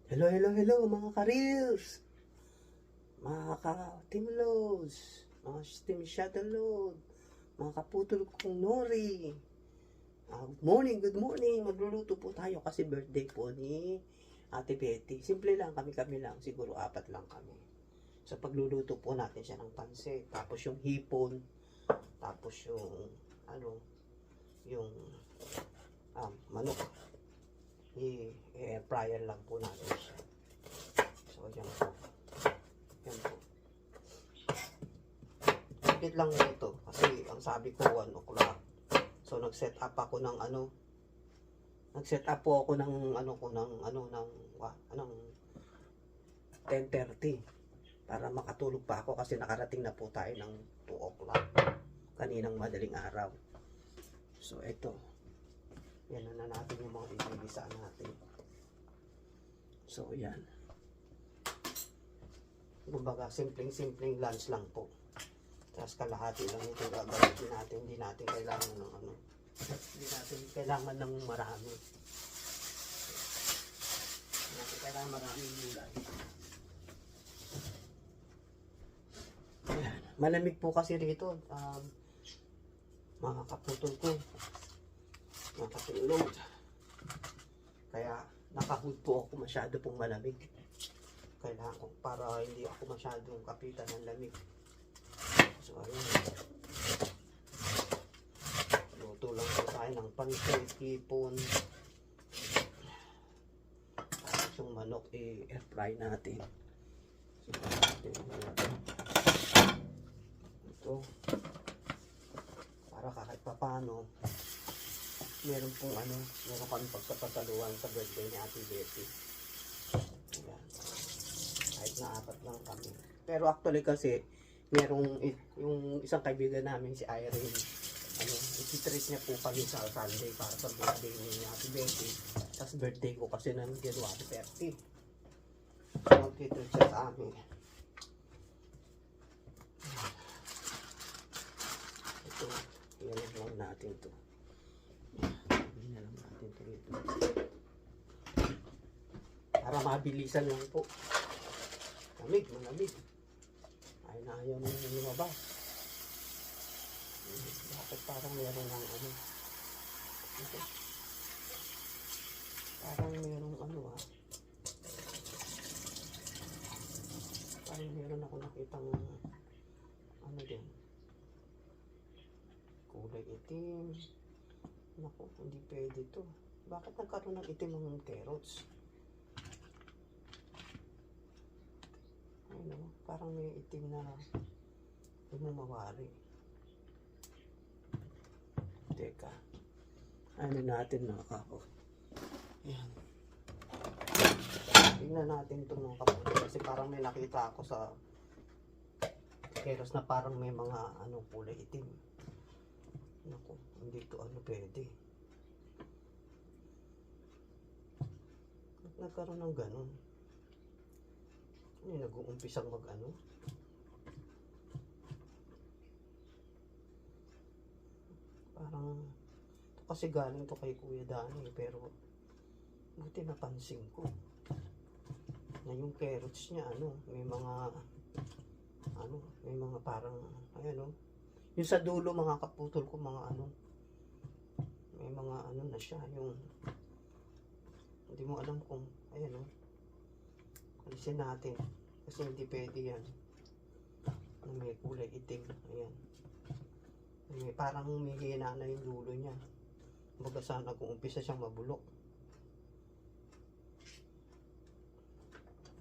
Hello, hello, hello mga ka-reels, mga ka-team loads, mga team shuttle load, mga kaputol kong nori. Good morning. Magluluto po tayo kasi birthday po ni Ate Betty. Simple lang, kami lang, siguro 4 lang kami. So pagluluto po natin siya ng pansit, tapos yung hipon, tapos yung yung manok. I-air fryer lang po natin siya. So yan po. Yan po. Sakit lang ito kasi ang sabi ko 1 o'clock. So nag-set up ako ng nag-set up po ako ng ng 10:30 para makatulog pa ako kasi nakarating na po tayo ng 2 o'clock kaninang madaling araw. So ito. Yan na natin yung mga igigisa natin. So yan. Kumbaga simpleng lunch lang po. Tapos kalahati lang ito gagawin natin. Hindi natin kailangan ng hindi natin kailangan ng marami. Hindi natin kailangan maraming gulay. Ayan. Malamig po kasi rito. Mga kaputol ko. Mga katulog. Kaya naka-hood po ako, masyado pong malamig. Kailangan ko para hindi ako masyadong kapitan ng lamig. So ayun. Luto lang po tayo ng pansit, hipon. Tapos yung manok i-air fry natin. Ito. Para kahit papano meron kami pagkapataluan sa birthday ni Ate Betty. Ayan. Kahit na 4 lang kami. Pero actually kasi merong yung isang kaibigan namin si Irene, iti-treat niya po kami sa Sunday para sa birthday ni Ate Betty. Tapos birthday ko kasi ng January 30. So mag-treat siya sa amin. Ito, yan lang natin to. Yan lang natin to ito. Para mabilisan lang po. Malamig. Ayaw mo yung lumabas. Bakit parang meron ng ito. Parang merong parang meron ako nakitang din. Kulay itim. Naku, hindi pwede to. Bakit nagkaroon ng itim ng carrots? Parang may itim na lumawari. Teka. Natin mga kapo. Ayan. Tingnan natin ito mga kapo. Kasi parang may nakita ako sa carrots na parang may mga kulay itim. Naku, hindi ito pwede. Nagkaroon ng ganun. Nag-uumpisang parang ito kasi galing to kay Kuya Dani, pero buti napansin ko na yung carrots niya may mga parang yung sa dulo mga kaputol ko may mga na siya, yung hindi mo alam kung alisin natin kasi hindi pwede yan na may kulay itim. Ayan, may parang humihina na yung dulo niya. Baga sana kung umpisa siyang mabulok.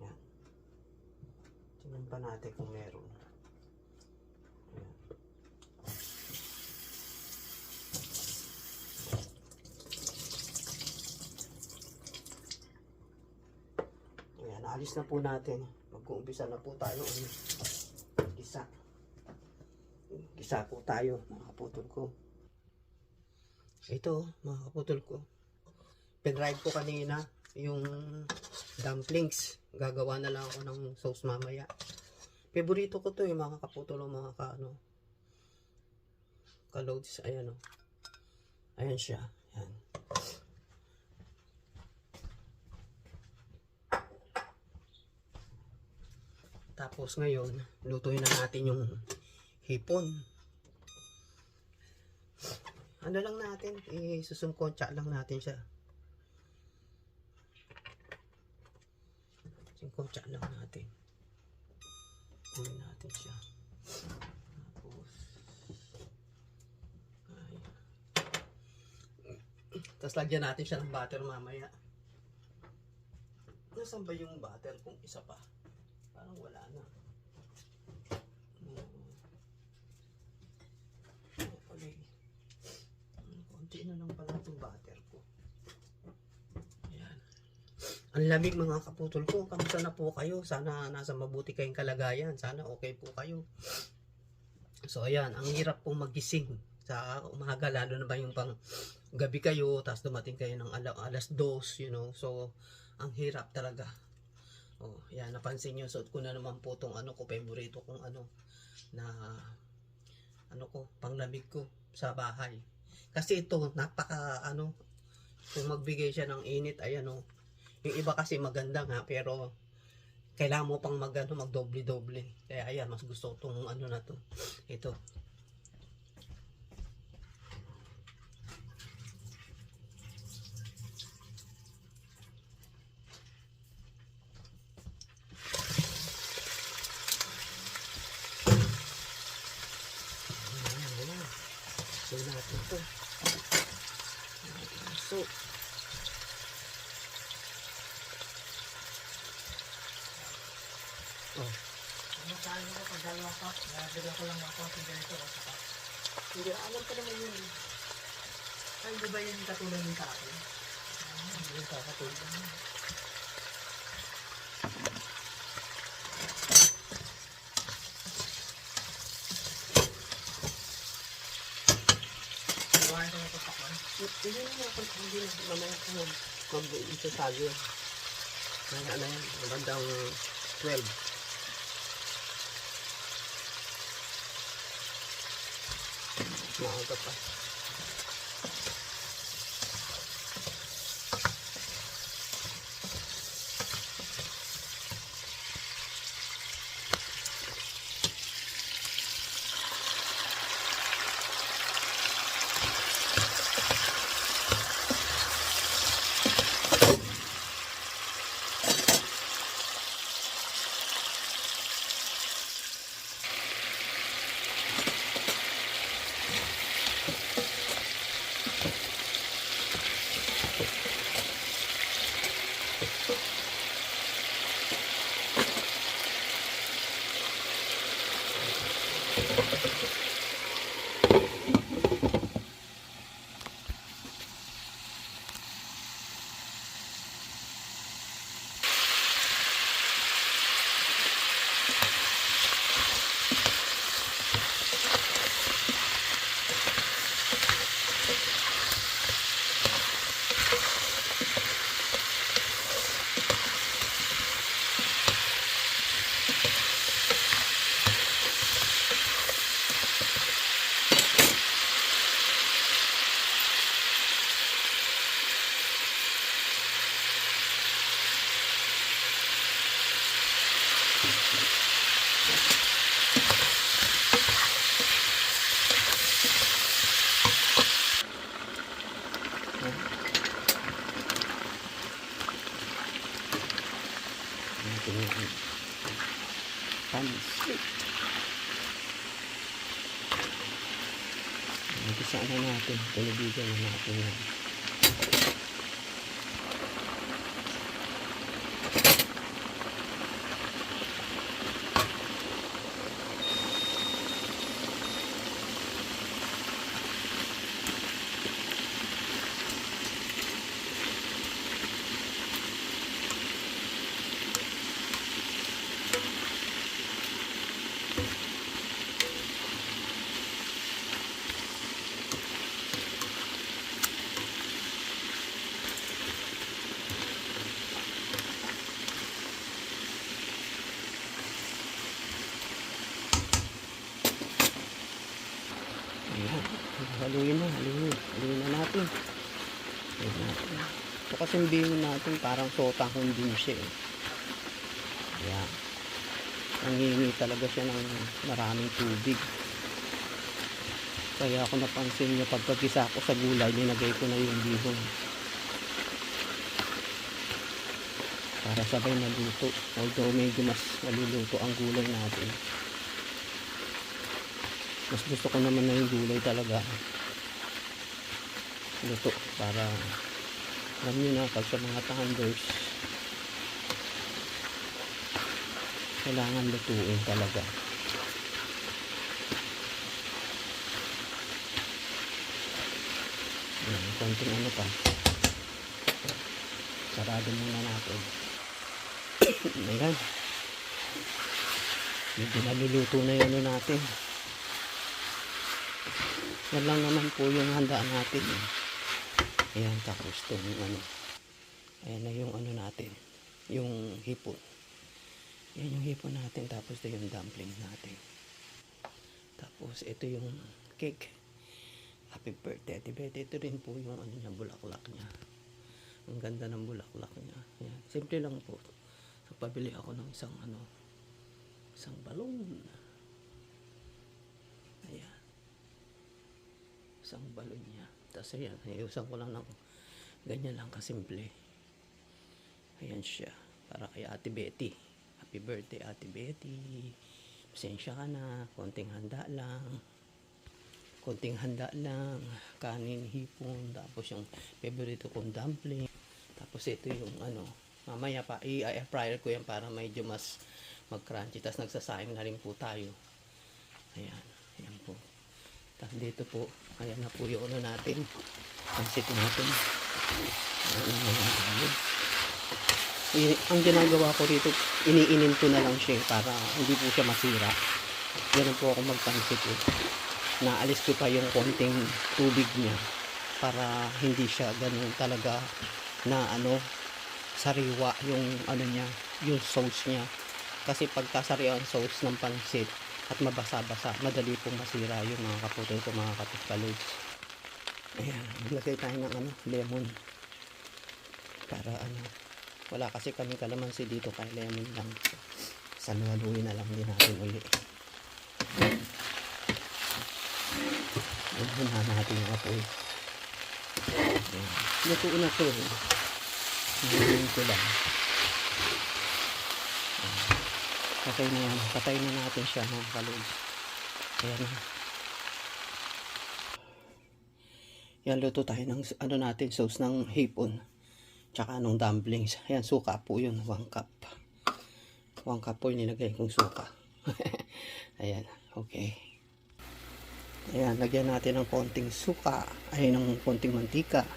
Ayan, tingnan pa natin kung meron. Ayan. Ayan, alis na po natin. Mag-uumpisa na po tayo gisa po tayo mga kaputol ko. Ito mga kaputol ko, pinride ko kanina yung dumplings. Gagawa na lang ako ng sauce mamaya. Favorito ko to mga kaputol, mga ka-loads. Ayan ayan siya. Ayan. Tapos ngayon, lutuin na natin yung hipon. Ano lang natin, isusungkotsa lang natin siya. Sungkotsa lang natin. Lutuin natin siya. Tapos, tapos lagyan natin siya ng butter mamaya. Nasaan ba yung butter kung isa pa? Parang wala na. Konti na lang pala itong butter ko. Ayan. Ang lamig mga kaputol ko. Kamusta na po kayo? Sana nasa mabuti kayong kalagayan. Sana okay po kayo. So ayan, ang hirap pong magising sa umaga, lalo na ba yung pang gabi kayo, tapos dumating kayo ng alas 2, you know. So ang hirap talaga. Oh, yan, napansin niyo, suot ko na naman po tong ano ko, favorito kong ano na ano ko, panglamig ko sa bahay. Kasi ito, napaka ano, kung magbigay siya ng init, ayan oh. Yung iba kasi maganda nga, pero kailangan mo pang magdoble-doble. Kaya ayan, mas gusto tong ano na to. Ito. So natin ito. So oh. Ano kaya ko pag dalawa ka? Nabila ko lang ako sa ganito o sa pa. Hindi, alam ko naman yun. Ay, di ba yun katulad yung sa akin? Hindi ka katulad. Iwain ko na ito pakman. Hindi na ako, hindi na mamaya ko mag-isasagi. Kaya na yan, magandang 12. Maaga pa. Pansit. Umpisa na natin. Pinabigan na natin yan. Haluin na natin. Ito kasing bihon natin parang sotahon din siya eh. Ayan. nangingi talaga siya ng maraming tubig. Kaya ako napansin niya pagkagisa ko sa gulay, linagay ko na yung bihon para sabay maluto. Although medyo mas maluluto ang gulay natin, mas gusto ko naman na yung gulay talaga luto, para alam nyo na pag sa mga tenders kailangan lutuin talaga. Konting ano pa, sarado muna natin. Ayan, medyo naluluto na yung ano natin. Yan lang naman po yung handaan natin. Ayan, tapos itong ano, ayan na yung ano natin, yung hipon. Yan yung hipon natin, tapos ito yung dumpling natin. Tapos ito yung cake. Happy birthday, Ate Betty. Ito rin po yung ano niya, bulaklak niya. Ang ganda ng bulaklak niya. Ayan. Simple lang po. Nagpabili ako ng isang balon. Ayan. Isang balon niya. Tapos ayan, iusan ko lang ng ganyan lang kasimple. Ayan siya. Para kay Ate Betty. Happy birthday, Ate Betty. Pasensya ka na. Konting handa lang, kanin, hipon, tapos yung favorite kong dumpling, tapos ito yung ano, mamaya pa i-air fryer ko yan para medyo mas mag-crunchy. Tapos nagsasayang na rin po tayo. Ayan po. Tapos dito po, ayan na po yung ano natin, pansit natin. Ang ginagawa ko dito, iniinin ko na lang siya para hindi po siya masira. Ganun po ako magpansit naalis ko pa yung konting tubig niya para hindi siya ganun talaga na ano, sariwa yung ano niya, yung sauce niya. Kasi pagkasariwa ang sauce ng pansit at mabasa-basa, madali pong masira yung mga kaputol ko, mga katuskalods. Ayan, maglagay tayo ng ano, lemon para ano, wala kasi kami kalamansi dito, kaya lemon lang. Saluhaluin na lang din natin uli. Ayan natin yung apoy. Luto na ito. Hihingin ko lang. Patay na yan. Patay na natin siya mga kalods. Ayan na. Yan, luto tayo ng ano natin, sauce ng hipon. Tsaka anong dumplings. Ayan, suka po yun. 1 cup. 1 cup po yung nilagay kong suka. Ayan, okay. Ayan, lagyan natin ng konting suka, ay ng konting mantika.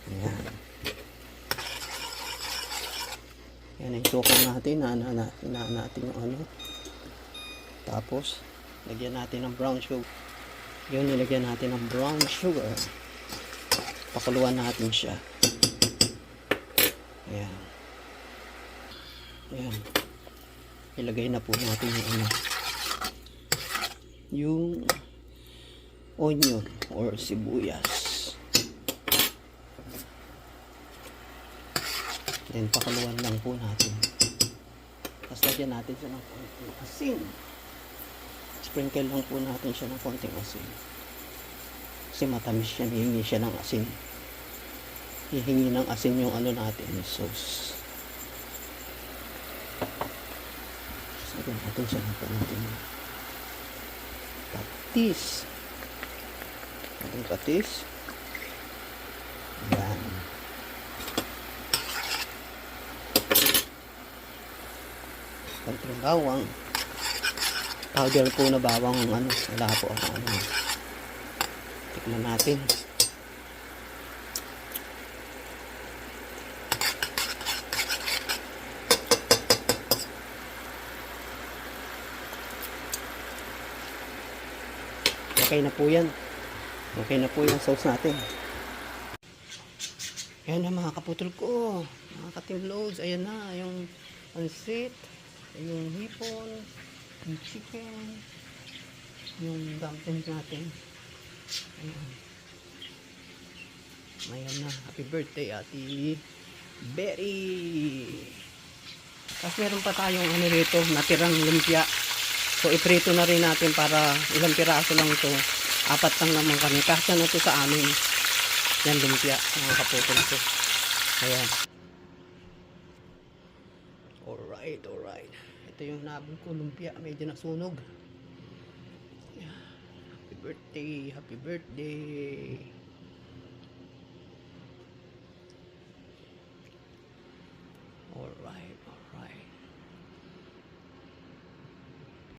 Ayan. Ayan yung suka natin, natin yung ano. Tapos, lagyan natin ng brown sugar. Yun, nilagyan natin ng brown sugar. Pakuluan natin siya. Ayan. Ayan. Ilagay na po natin yung ano, yung onion or sibuyas. Then pakaluan lang po natin. Tapos lagyan natin siya ng konting asin. Sprinkle lang po natin siya ng konting asin. Kasi matamis siya, hihingi siya ng asin. Hihingi ng asin yung ano natin, yung sauce. Tapos lagyan natin siya ng konting patis. Ating patis. Ayan. Konting bawang. Powder po na bawang, ano, wala po ako, ano. Tikman natin. Okay na po yan. Okay na po yung sauce natin. Ayan na mga kaputol ko. Mga ka-team loads. Ayan na yung pansit, yung hipon, yung chicken, yung dumplings natin. Ayan. Ayan na. Happy birthday, Ate Betty. Tapos meron pa tayong ano rito, natirang lumpia. So iprito na rin natin para ilang piraso lang to. 4 lang naman kami. Kasya na to sa amin. Yan lumpia, mga kaputol ko. Ayan. Alright, alright. Ito yung nabog ko lumpia. Medyo nasunog. Happy birthday, happy birthday.